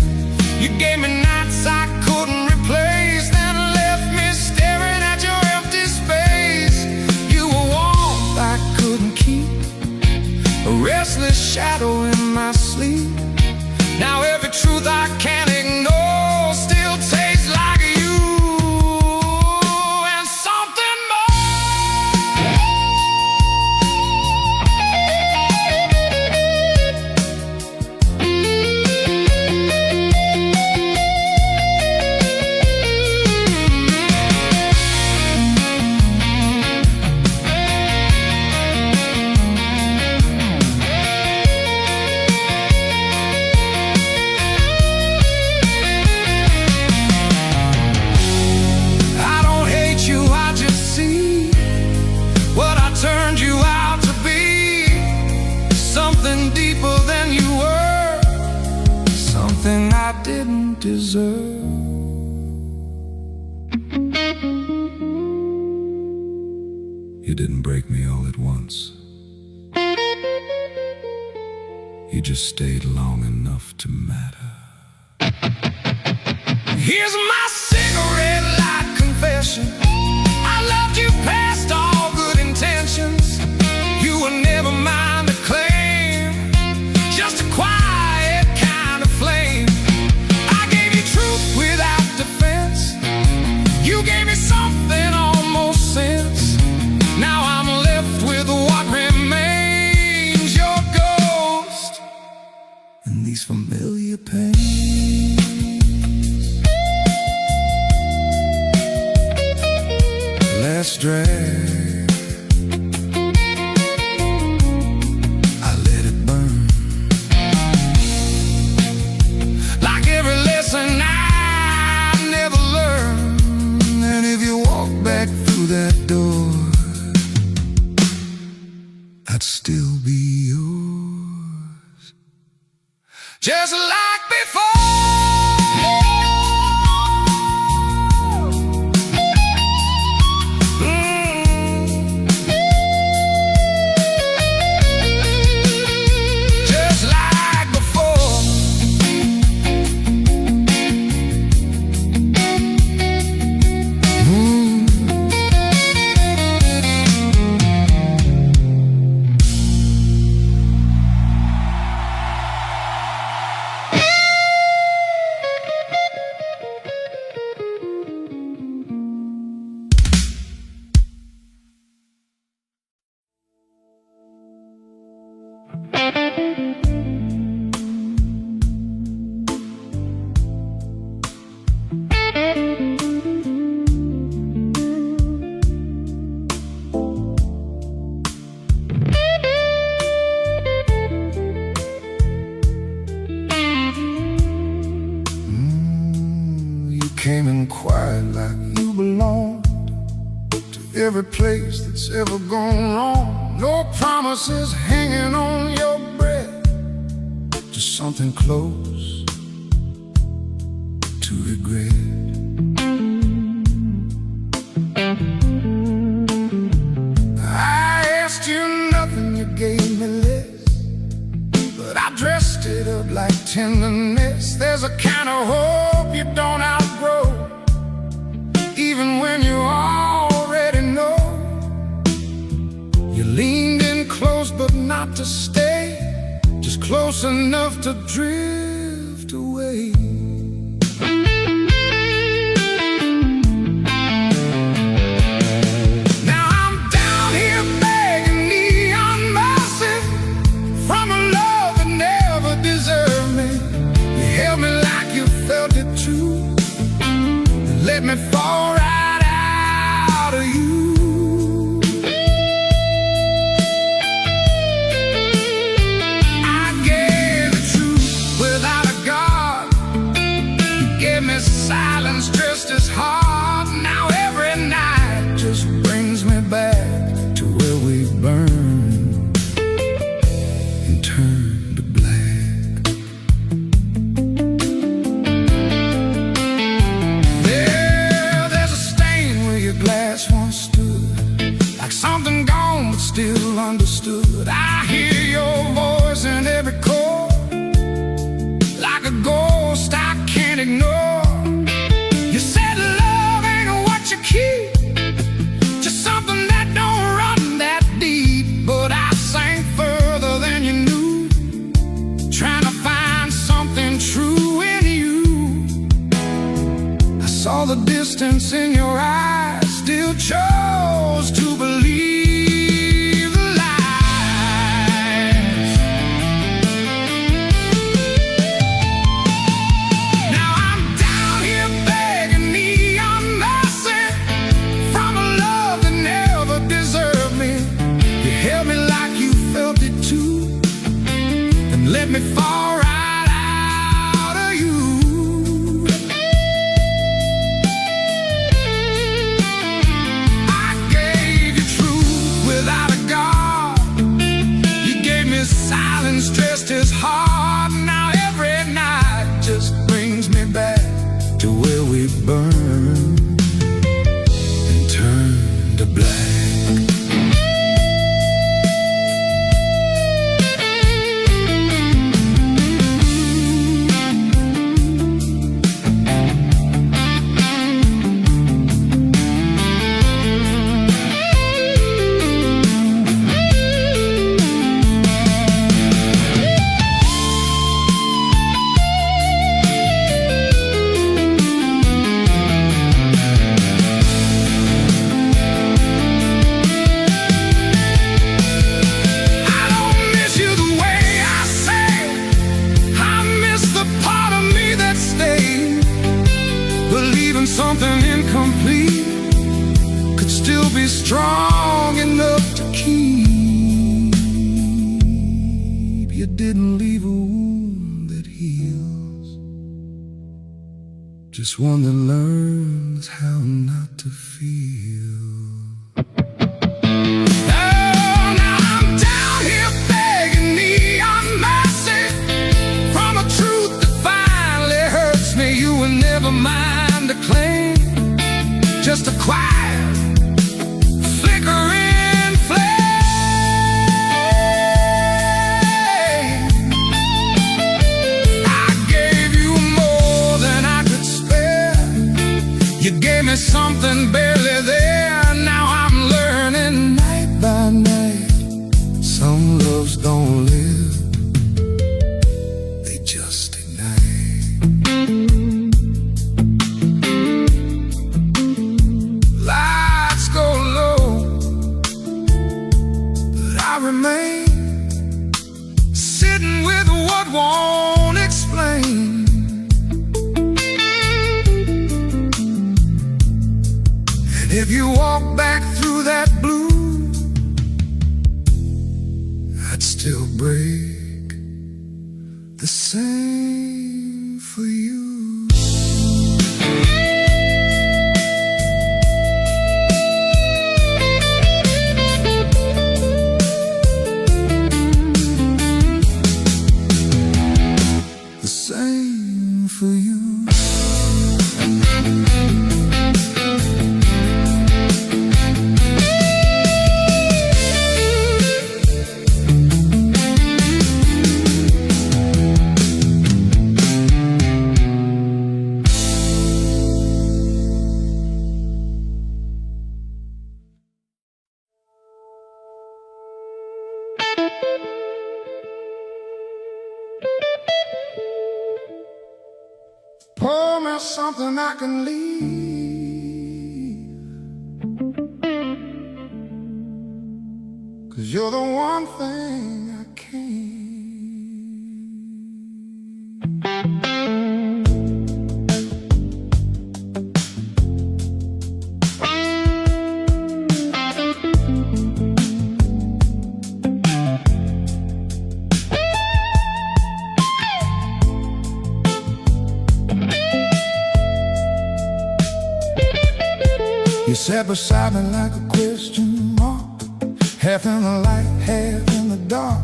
You gave me nights I couldn't replace, then left me staring at your empty space. You were warmth I couldn't keep, a restless shadow in my sleep. Now every truth I can't ignore still tastes like you, didn't deserve. You didn't break me all at once. You just stayed long enough to matter. Here's my cigarette light confession. I loved you past all good intentions. You were never mine to claim, just a quiet kind of flame. I gave you truth without defense. You gave me something almost sense. Now I'm left with what remains, your ghost and these familiar pains. Let's drag, I let it burn, like every lesson I never learned. And if you walk back through that door, I'd still be yours, just like before. Came in quiet like you belonged to every place that's ever gone wrong. No promises hanging on your breath, just something close to regret. I asked you nothing, you gave me less, but I dressed it up like tenderness. There's a kind of hope you don't outgrow, even when you already know. You leaned in close but not to stay, just close enough to drift away. Now I'm down here begging neon mercy from a love that never deserved me. You held me like you felt it too, and let me fall right out of you. I gave the truth without a guard. You gave me silence just as hard. Now every night just brings me back to where we burned and turned to black. There's a stain where your glass once stood, like something gone but still understood. I hear your voice in every chord, like a ghost I can't ignore. You said love ain't what you keep, just something that don't run that deep. But I sank further than you knew, trying to find something true in you. I saw the distance in your eyes, still chose to believe the lies. Now I'm down here begging neon mercy from a love that never deserved me. You held me like you felt it too, and let me fall right out of you. I gave you truth be strong enough to keep. You didn't leave a wound that heals, just one that learns how not to feel. Mind to claim, just a quiet, flickering flame. I gave you more than I could spare. You gave me something barely there. Now I'm learning night by night, some loves don't live, they just ignite. Remain sitting with what won't explain. And if you walk back through that blue, I'd still break the same for you. Same for you. Pour me something I can leave, 'cause you're the one thing I can't. You sat beside me like a question mark, half in the light, half in the dark.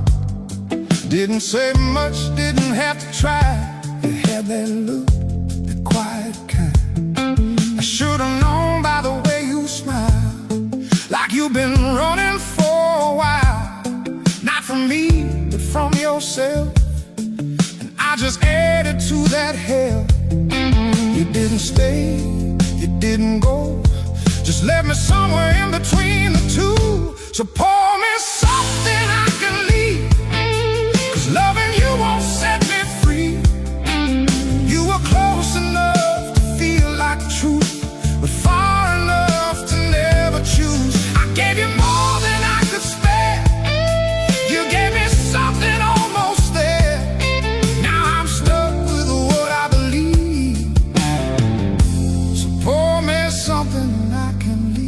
Didn't say much, didn't have to try. You had that look, that quiet kind. I should've known by the way you smile, like you've been running for a while. Not from me, but from yourself. And I just added to that hell. You didn't stay, you didn't go, just left me somewhere in between the two. So pour me something I can leave, 'cause loving you won't set me free. You were close enough to feel like truth, but far enough to never choose. I gave you more than I could spare. You gave me something almost there. Now I'm stuck with what I believe. So pour me something I can leave.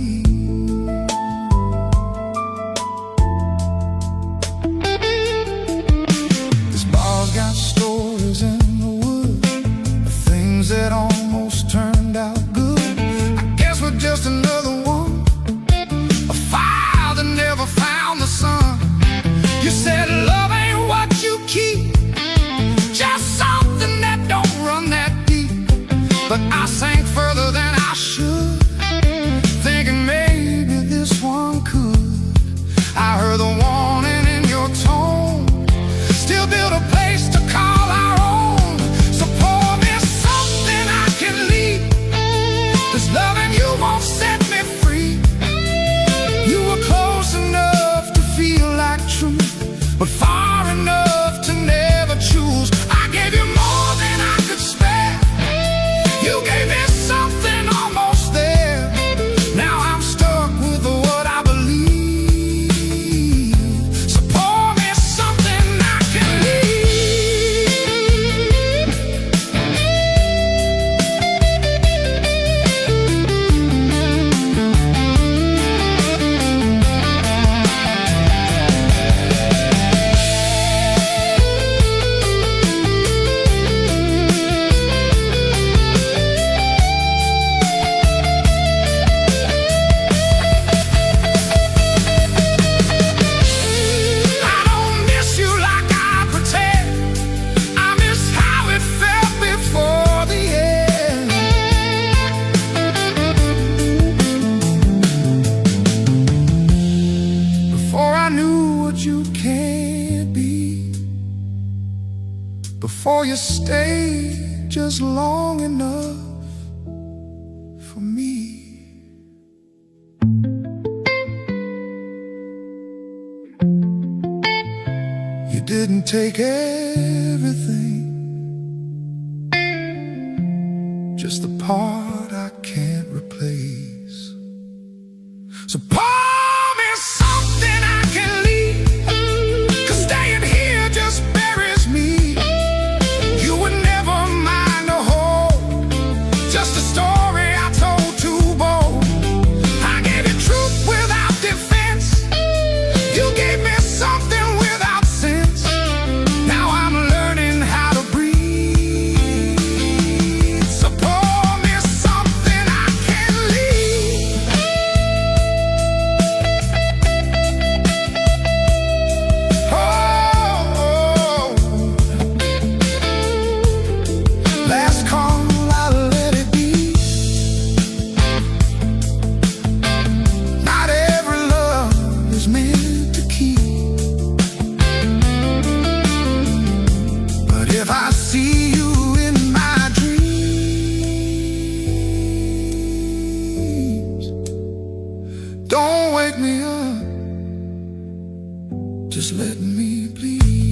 you stayed just long enough for me. You didn't take everything, just the part I can't replace. So pour me something I can leave, 'cause staying here just buries me. You were never mine to hold, just a story I told too bold. I gave you truth without defense, you gave me something without sense. Now I'm learning how to breathe. So pour me something I can leave. Oh, last call, I'll let it be. Not every love is meant to keep, but if I see you in my dreams, don't wake me up, just let me bleed.